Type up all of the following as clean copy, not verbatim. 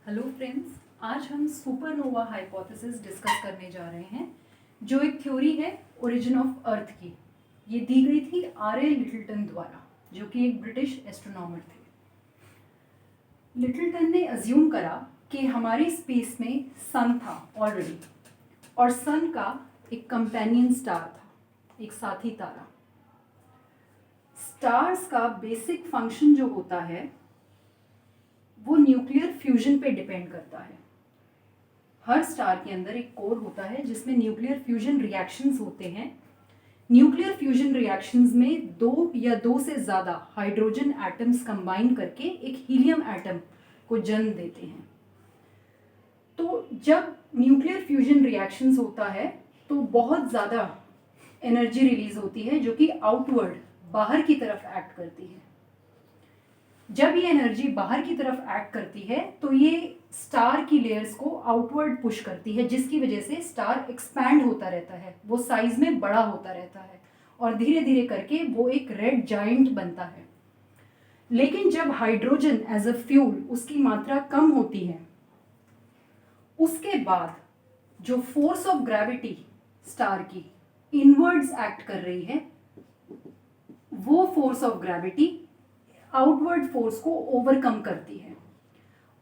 Hello friends, आज हम supernova hypothesis discuss करने जा रहे हैं जो एक थ्योरी है ओरिजिन ऑफ अर्थ की। ये दी गई थी आर ए लिटिलटन द्वारा, जो कि एक ब्रिटिश एस्ट्रोनॉमर थे। लिटिलटन ने अज्यूम करा कि हमारी स्पेस में सन था ऑलरेडी, और सन का एक कंपेनियन स्टार था, एक साथी तारा। स्टार्स का बेसिक फंक्शन जो होता है वो न्यूक्लियर फ्यूजन पे डिपेंड करता है। हर स्टार के अंदर एक कोर होता है जिसमें न्यूक्लियर फ्यूजन रिएक्शंस होते हैं। न्यूक्लियर फ्यूजन रिएक्शंस में दो या दो से ज़्यादा हाइड्रोजन एटम्स कंबाइन करके एक हीलियम एटम को जन्म देते हैं। तो जब न्यूक्लियर फ्यूजन रिएक्शंस होता है तो बहुत ज़्यादा एनर्जी रिलीज होती है जो कि आउटवर्ड, बाहर की तरफ एक्ट करती है। जब ये एनर्जी बाहर की तरफ एक्ट करती है तो ये स्टार की लेयर्स को आउटवर्ड पुश करती है, जिसकी वजह से स्टार एक्सपैंड होता रहता है, वो साइज में बड़ा होता रहता है और धीरे धीरे करके वो एक रेड जाइंट बनता है। लेकिन जब हाइड्रोजन एज अ फ्यूल उसकी मात्रा कम होती है, उसके बाद जो फोर्स ऑफ ग्रेविटी स्टार की इनवर्ड्स एक्ट कर रही है, वो force of gravity outward force को ओवरकम करती है।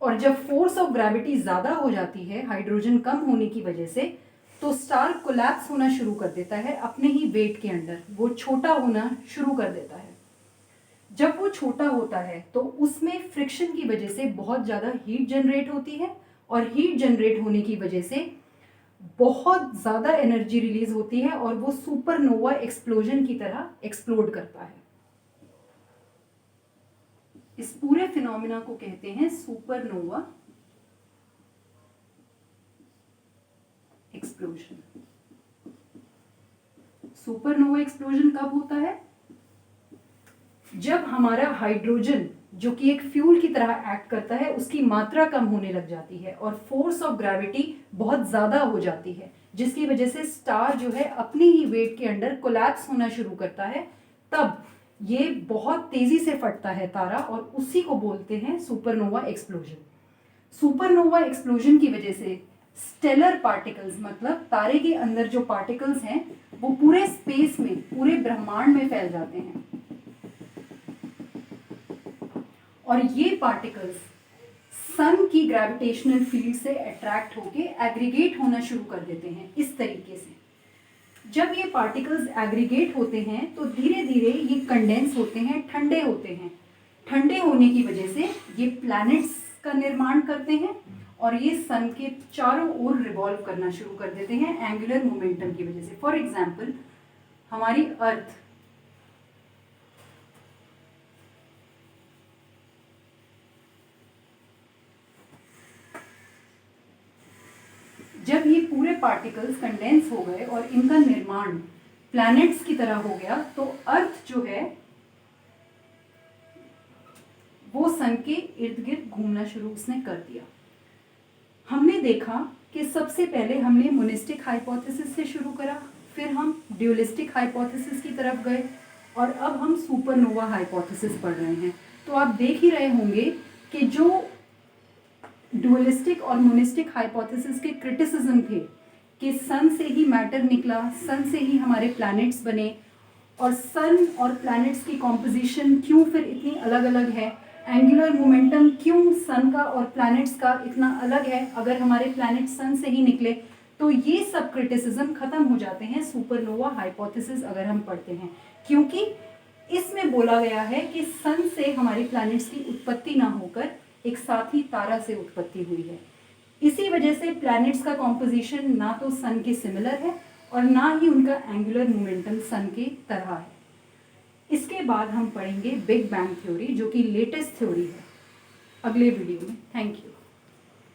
और जब फोर्स ऑफ ग्रेविटी ज़्यादा हो जाती है हाइड्रोजन कम होने की वजह से, तो स्टार कोलैप्स होना शुरू कर देता है अपने ही वेट के अंडर, वो छोटा होना शुरू कर देता है। जब वो छोटा होता है तो उसमें फ्रिक्शन की वजह से बहुत ज़्यादा हीट जनरेट होती है, और हीट जनरेट होने की वजह से बहुत ज़्यादा एनर्जी रिलीज होती है और वो सुपरनोवा एक्सप्लोजन की तरह एक्सप्लोड करता है। इस पूरे फिनोमिना को कहते हैं सुपरनोवा एक्सप्लोजन। सुपरनोवा एक्सप्लोजन कब होता है? जब हमारा हाइड्रोजन, जो कि एक फ्यूल की तरह एक्ट करता है, उसकी मात्रा कम होने लग जाती है और फोर्स ऑफ ग्रेविटी बहुत ज्यादा हो जाती है, जिसकी वजह से स्टार जो है अपने ही वेट के अंडर कोलैप्स होना शुरू करता है। तब ये बहुत तेजी से फटता है तारा, और उसी को बोलते हैं सुपरनोवा एक्सप्लोजन। सुपरनोवा एक्सप्लोजन की वजह से स्टेलर पार्टिकल्स, मतलब तारे के अंदर जो पार्टिकल्स हैं, वो पूरे स्पेस में, पूरे ब्रह्मांड में फैल जाते हैं। और ये पार्टिकल्स सन की ग्रेविटेशनल फील्ड से अट्रैक्ट होके एग्रीगेट होना शुरू कर देते हैं इस तरीके से। जब ये पार्टिकल्स एग्रीगेट होते हैं तो धीरे धीरे ये कंडेंस होते हैं, ठंडे होते हैं। ठंडे होने की वजह से ये प्लैनेट्स का निर्माण करते हैं और ये सन के चारों ओर रिवॉल्व करना शुरू कर देते हैं एंगुलर मोमेंटम की वजह से। फॉर एग्जाम्पल, हमारी अर्थ, जब ये पूरे पार्टिकल्स कंडेंस हो गए और इनका निर्माण प्लैनेट्स की तरह हो गया, तो अर्थ जो है वो सन के इर्द गिर्द घूमना शुरू उसने कर दिया। हमने देखा कि सबसे पहले हमने मोनिस्टिक हाइपोथेसिस से शुरू करा, फिर हम ड्यूलिस्टिक हाइपोथेसिस की तरफ गए, और अब हम सुपरनोवा हाइपोथेसिस पढ़ रहे हैं। तो आप देख ही रहे होंगे कि जो ड्यूलिस्टिक और मोनिस्टिक हाइपोथेसिस के क्रिटिसिज्म थे कि सन से ही मैटर निकला, सन से ही हमारे प्लैनेट्स बने, और सन और प्लैनेट्स की कॉम्पोजिशन क्यों फिर इतनी अलग अलग है, एंगुलर मोमेंटम क्यों सन का और प्लैनेट्स का इतना अलग है अगर हमारे प्लैनेट सन से ही निकले। तो ये सब क्रिटिसिज्म खत्म हो जाते हैं सुपरनोवा हाइपोथेसिस अगर हम पढ़ते हैं, क्योंकि इसमें बोला गया है कि सन से हमारे प्लैनेट्स की उत्पत्ति ना होकर एक साथी तारा से उत्पत्ति हुई है। इसी वजह से प्लैनेट्स का कॉम्पोजिशन ना तो सन के सिमिलर है और ना ही उनका एंगुलर मोमेंटम सन के तरह है। इसके बाद हम पढ़ेंगे बिग बैंग थ्योरी, जो कि लेटेस्ट थ्योरी है, अगले वीडियो में। Thank you.